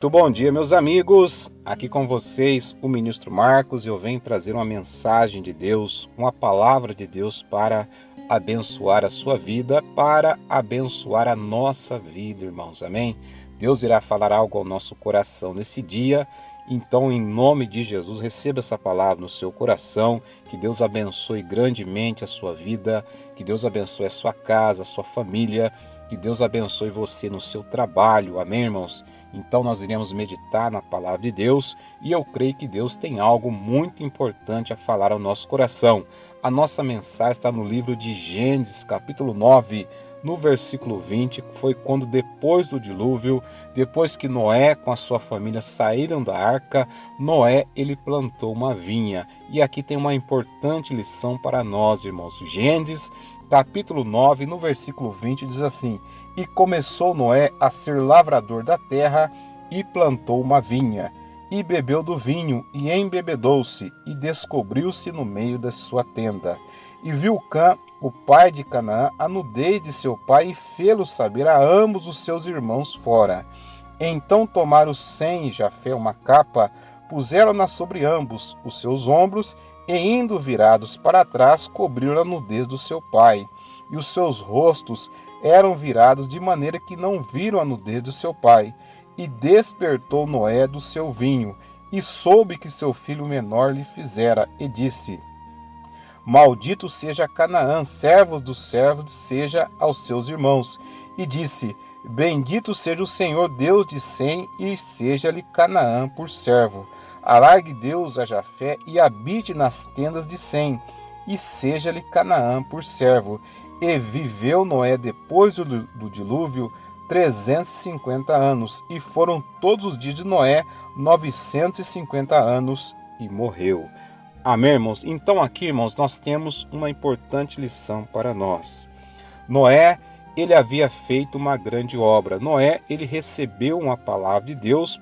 Muito bom dia, meus amigos. Aqui com vocês, o ministro Marcos, e eu venho trazer uma mensagem de Deus, uma palavra de Deus para abençoar a sua vida, para abençoar a nossa vida, irmãos. Amém? Deus irá falar algo ao nosso coração nesse dia. Então, em nome de Jesus, receba essa palavra no seu coração, que Deus abençoe grandemente a sua vida, que Deus abençoe a sua casa, a sua família, que Deus abençoe você no seu trabalho. Amém, irmãos? Então nós iremos meditar na palavra de Deus e eu creio que Deus tem algo muito importante a falar ao nosso coração. A nossa mensagem está no livro de Gênesis, capítulo 9, no versículo 20, que foi quando depois do dilúvio, depois que Noé com a sua família saíram da arca, Noé ele plantou uma vinha. E aqui tem uma importante lição para nós, irmãos. Gênesis, capítulo 9, no versículo 20, diz assim: E começou Noé a ser lavrador da terra, e plantou uma vinha, e bebeu do vinho, e embebedou-se, e descobriu-se no meio da sua tenda. E viu Cã, o pai de Canaã, a nudez de seu pai, e fê-lo saber a ambos os seus irmãos fora. Então tomaram Sem e Jafé uma capa, puseram-na sobre ambos os seus ombros, e indo virados para trás, cobriram a nudez do seu pai. E os seus rostos eram virados de maneira que não viram a nudez do seu pai. E despertou Noé do seu vinho, e soube que seu filho menor lhe fizera, e disse: Maldito seja Canaã, servos dos servos seja aos seus irmãos. E disse: Bendito seja o Senhor Deus de Sem, e seja-lhe Canaã por servo. Alargue Deus a Jafé, e habite nas tendas de Sem, e seja-lhe Canaã por servo. E viveu Noé depois do dilúvio 350 anos, e foram todos os dias de Noé 950 anos, e morreu. Amém, irmãos? Então aqui, irmãos, nós temos uma importante lição para nós. Noé, ele havia feito uma grande obra. Noé, ele recebeu uma palavra de Deus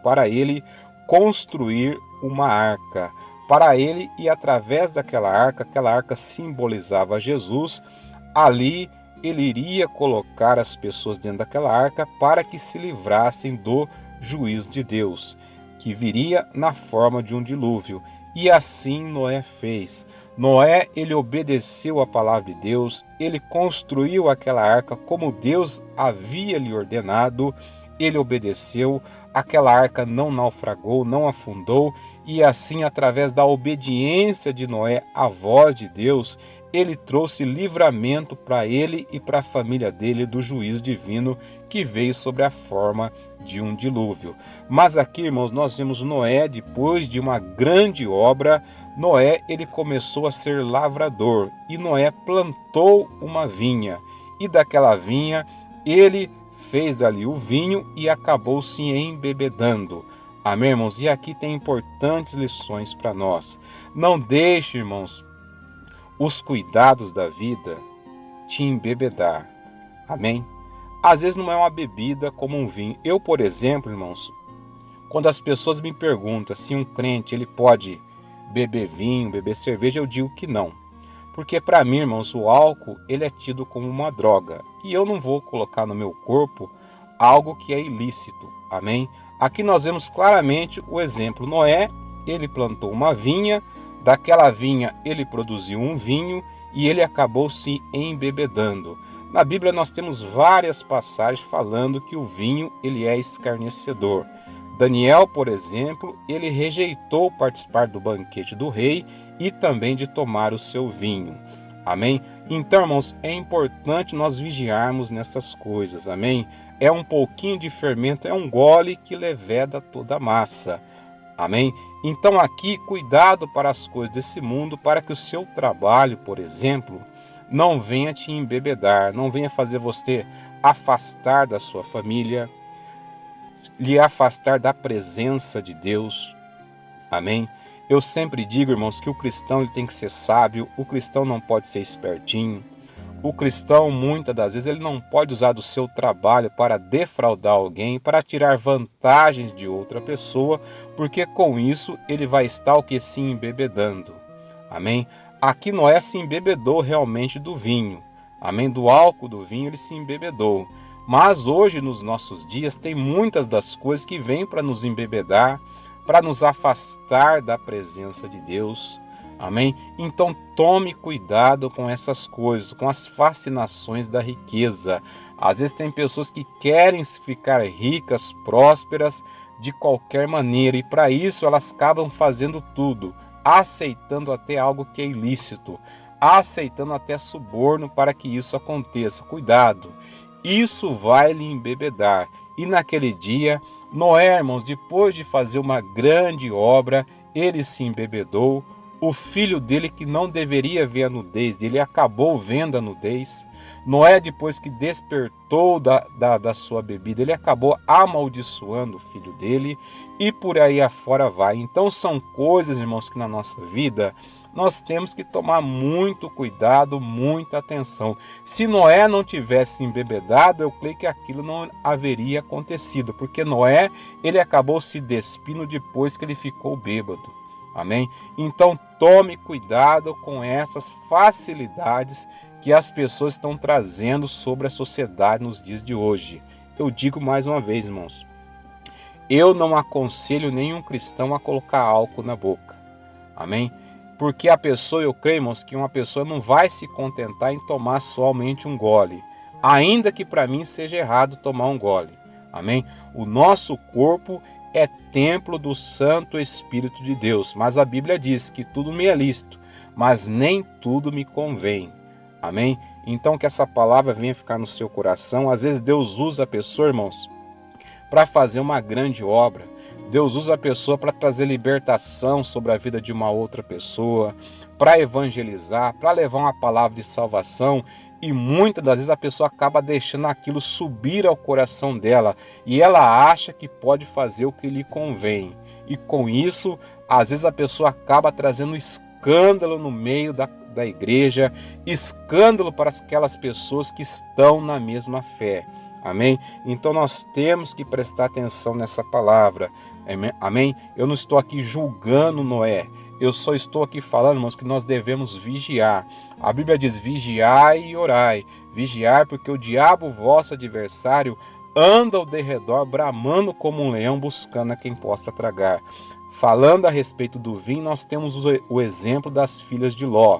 para ele construir uma arca. Para ele, e através daquela arca simbolizava Jesus. Ali ele iria colocar as pessoas dentro daquela arca para que se livrassem do juízo de Deus, que viria na forma de um dilúvio. E assim Noé fez. Noé, ele obedeceu a palavra de Deus, ele construiu aquela arca como Deus havia lhe ordenado, ele obedeceu, aquela arca não naufragou, não afundou, e assim, através da obediência de Noé à voz de Deus, ele trouxe livramento para ele e para a família dele do juízo divino que veio sobre a forma de um dilúvio. Mas aqui, irmãos, nós vemos Noé, depois de uma grande obra, Noé ele começou a ser lavrador, e Noé plantou uma vinha, e daquela vinha ele fez dali o vinho e acabou se embebedando. Amém, irmãos? E aqui tem importantes lições para nós. Não deixe, irmãos, os cuidados da vida te embebedar. Amém? Às vezes não é uma bebida como um vinho. Eu, por exemplo, irmãos, quando as pessoas me perguntam se um crente ele pode beber vinho, beber cerveja, eu digo que não. Porque para mim, irmãos, o álcool ele é tido como uma droga. E eu não vou colocar no meu corpo algo que é ilícito. Amém? Aqui nós vemos claramente o exemplo. Noé, ele plantou uma vinha, daquela vinha ele produziu um vinho e ele acabou se embebedando. Na Bíblia nós temos várias passagens falando que o vinho ele é escarnecedor. Daniel, por exemplo, ele rejeitou participar do banquete do rei e também de tomar o seu vinho. Amém? Então, irmãos, é importante nós vigiarmos nessas coisas. Amém? É um pouquinho de fermento, é um gole que leveda toda a massa. Amém? Então aqui, cuidado para as coisas desse mundo, para que o seu trabalho, por exemplo, não venha te embebedar, não venha fazer você afastar da sua família, lhe afastar da presença de Deus. Amém? Eu sempre digo, irmãos, que o cristão ele tem que ser sábio, o cristão não pode ser espertinho. O cristão, muitas das vezes, ele não pode usar do seu trabalho para defraudar alguém, para tirar vantagens de outra pessoa, porque com isso ele vai estar o que? Se embebedando. Amém? Aqui Noé se embebedou realmente do vinho. Amém? Do álcool do vinho ele se embebedou. Mas hoje, nos nossos dias, tem muitas das coisas que vêm para nos embebedar, para nos afastar da presença de Deus. Amém? Então tome cuidado com essas coisas, com as fascinações da riqueza. Às vezes tem pessoas que querem ficar ricas, prósperas de qualquer maneira, e para isso elas acabam fazendo tudo, aceitando até algo que é ilícito, aceitando até suborno para que isso aconteça. Cuidado, isso vai lhe embebedar. E naquele dia, Noé, irmãos, depois de fazer uma grande obra, ele se embebedou. O filho dele, que não deveria ver a nudez dele, acabou vendo a nudez. Noé, depois que despertou da sua bebida, ele acabou amaldiçoando o filho dele, e por aí afora vai. Então são coisas, irmãos, que na nossa vida nós temos que tomar muito cuidado, muita atenção. Se Noé não tivesse embebedado, eu creio que aquilo não haveria acontecido, porque Noé, ele acabou se despindo depois que ele ficou bêbado. Amém? Então tome cuidado com essas facilidades que as pessoas estão trazendo sobre a sociedade nos dias de hoje. Eu digo mais uma vez, irmãos, eu não aconselho nenhum cristão a colocar álcool na boca. Amém? Porque a pessoa, eu creio, irmãos, que uma pessoa não vai se contentar em tomar somente um gole, ainda que para mim seja errado tomar um gole. Amém? O nosso corpo é templo do Santo Espírito de Deus, mas a Bíblia diz que tudo me é lícito, mas nem tudo me convém. Amém? Então que essa palavra venha ficar no seu coração. Às vezes Deus usa a pessoa, irmãos, para fazer uma grande obra. Deus usa a pessoa para trazer libertação sobre a vida de uma outra pessoa, para evangelizar, para levar uma palavra de salvação. E muitas das vezes a pessoa acaba deixando aquilo subir ao coração dela, e ela acha que pode fazer o que lhe convém. E com isso, às vezes a pessoa acaba trazendo escândalo no meio da igreja, escândalo para aquelas pessoas que estão na mesma fé. Amém? Então nós temos que prestar atenção nessa palavra. Amém? Eu não estou aqui julgando Noé. Eu só estou aqui falando, irmãos, que nós devemos vigiar. A Bíblia diz: vigiai e orai. Vigiar, porque o diabo, vosso adversário, anda ao derredor, bramando como um leão, buscando a quem possa tragar. Falando a respeito do vinho, nós temos o exemplo das filhas de Ló,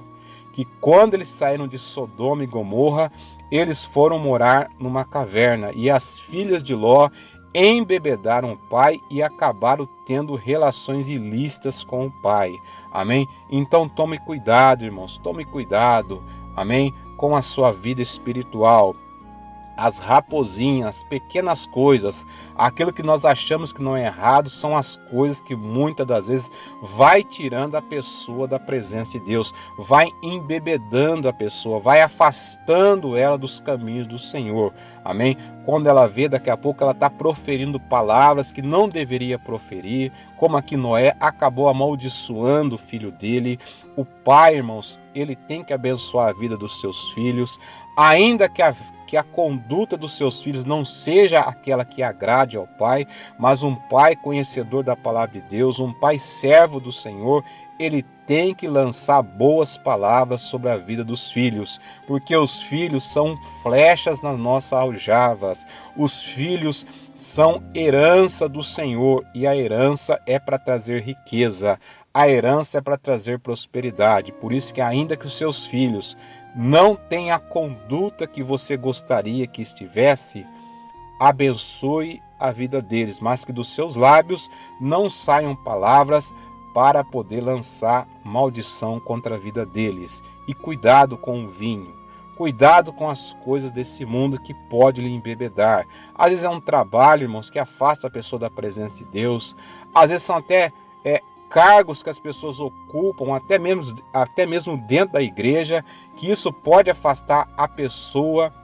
que quando eles saíram de Sodoma e Gomorra, eles foram morar numa caverna, e as filhas de Ló embebedaram o pai e acabaram tendo relações ilícitas com o pai. Amém? Então tome cuidado, irmãos, tome cuidado, amém, com a sua vida espiritual. As raposinhas, pequenas coisas, aquilo que nós achamos que não é errado, são as coisas que muitas das vezes vai tirando a pessoa da presença de Deus, vai embebedando a pessoa, vai afastando ela dos caminhos do Senhor. Amém? Quando ela vê, daqui a pouco ela está proferindo palavras que não deveria proferir, como aqui Noé acabou amaldiçoando o filho dele. O pai, irmãos, ele tem que abençoar a vida dos seus filhos, ainda que a conduta dos seus filhos não seja aquela que agrade ao pai, mas um pai conhecedor da palavra de Deus, um pai servo do Senhor, ele tem que lançar boas palavras sobre a vida dos filhos, porque os filhos são flechas nas nossas aljavas, os filhos são herança do Senhor, e a herança é para trazer riqueza, a herança é para trazer prosperidade. Por isso que ainda que os seus filhos não tenham a conduta que você gostaria que estivesse, abençoe a vida deles, mas que dos seus lábios não saiam palavras para poder lançar maldição contra a vida deles. E cuidado com o vinho, cuidado com as coisas desse mundo que pode lhe embebedar. Às vezes é um trabalho, irmãos, que afasta a pessoa da presença de Deus. Às vezes são até cargos que as pessoas ocupam, até mesmo dentro da igreja, que isso pode afastar a pessoa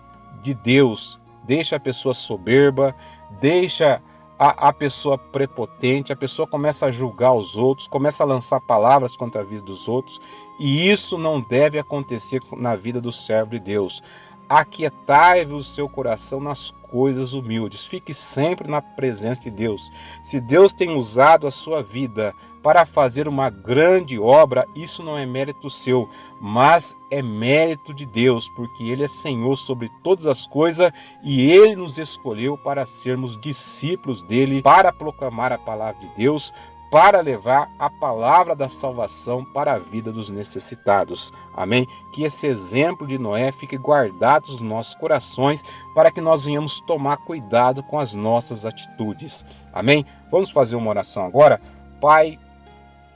de Deus. Deixa a pessoa soberba, deixa a pessoa prepotente, a pessoa começa a julgar os outros, começa a lançar palavras contra a vida dos outros, e isso não deve acontecer na vida do servo de Deus. Aquietai-vos o seu coração nas coisas humildes, fique sempre na presença de Deus. Se Deus tem usado a sua vida para fazer uma grande obra, isso não é mérito seu, mas é mérito de Deus, porque Ele é Senhor sobre todas as coisas e Ele nos escolheu para sermos discípulos dEle, para proclamar a palavra de Deus, para levar a palavra da salvação para a vida dos necessitados. Amém? Que esse exemplo de Noé fique guardado nos nossos corações para que nós venhamos tomar cuidado com as nossas atitudes. Amém? Vamos fazer uma oração agora? Pai,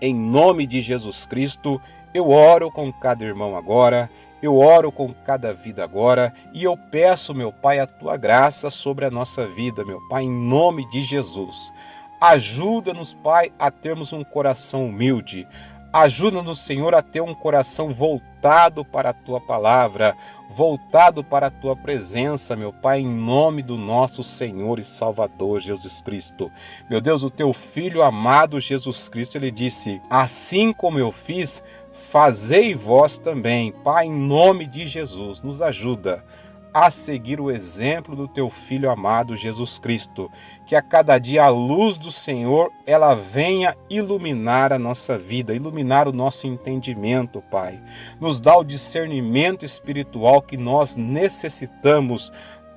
em nome de Jesus Cristo, eu oro com cada irmão agora, eu oro com cada vida agora e eu peço, meu Pai, a Tua graça sobre a nossa vida, meu Pai, em nome de Jesus. Ajuda-nos, Pai, a termos um coração humilde. Ajuda-nos, Senhor, a ter um coração voltado para a Tua palavra, voltado para a Tua presença, meu Pai, em nome do nosso Senhor e Salvador Jesus Cristo. Meu Deus, o Teu Filho amado Jesus Cristo, Ele disse, assim como eu fiz, fazei vós também. Pai, em nome de Jesus, nos ajuda a seguir o exemplo do Teu Filho amado Jesus Cristo, que a cada dia a luz do Senhor, ela venha iluminar a nossa vida, iluminar o nosso entendimento, Pai. Nos dá o discernimento espiritual que nós necessitamos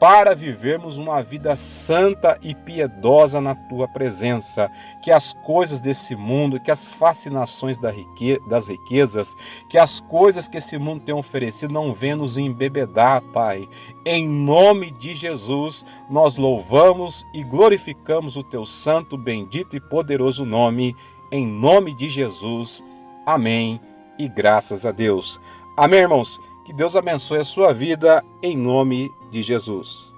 para vivermos uma vida santa e piedosa na Tua presença, que as coisas desse mundo, que as fascinações das riquezas, que as coisas que esse mundo tem oferecido não venham nos embebedar, Pai. Em nome de Jesus, nós louvamos e glorificamos o Teu santo, bendito e poderoso nome, em nome de Jesus. Amém e graças a Deus. Amém, irmãos? Que Deus abençoe a sua vida, em nome de Jesus.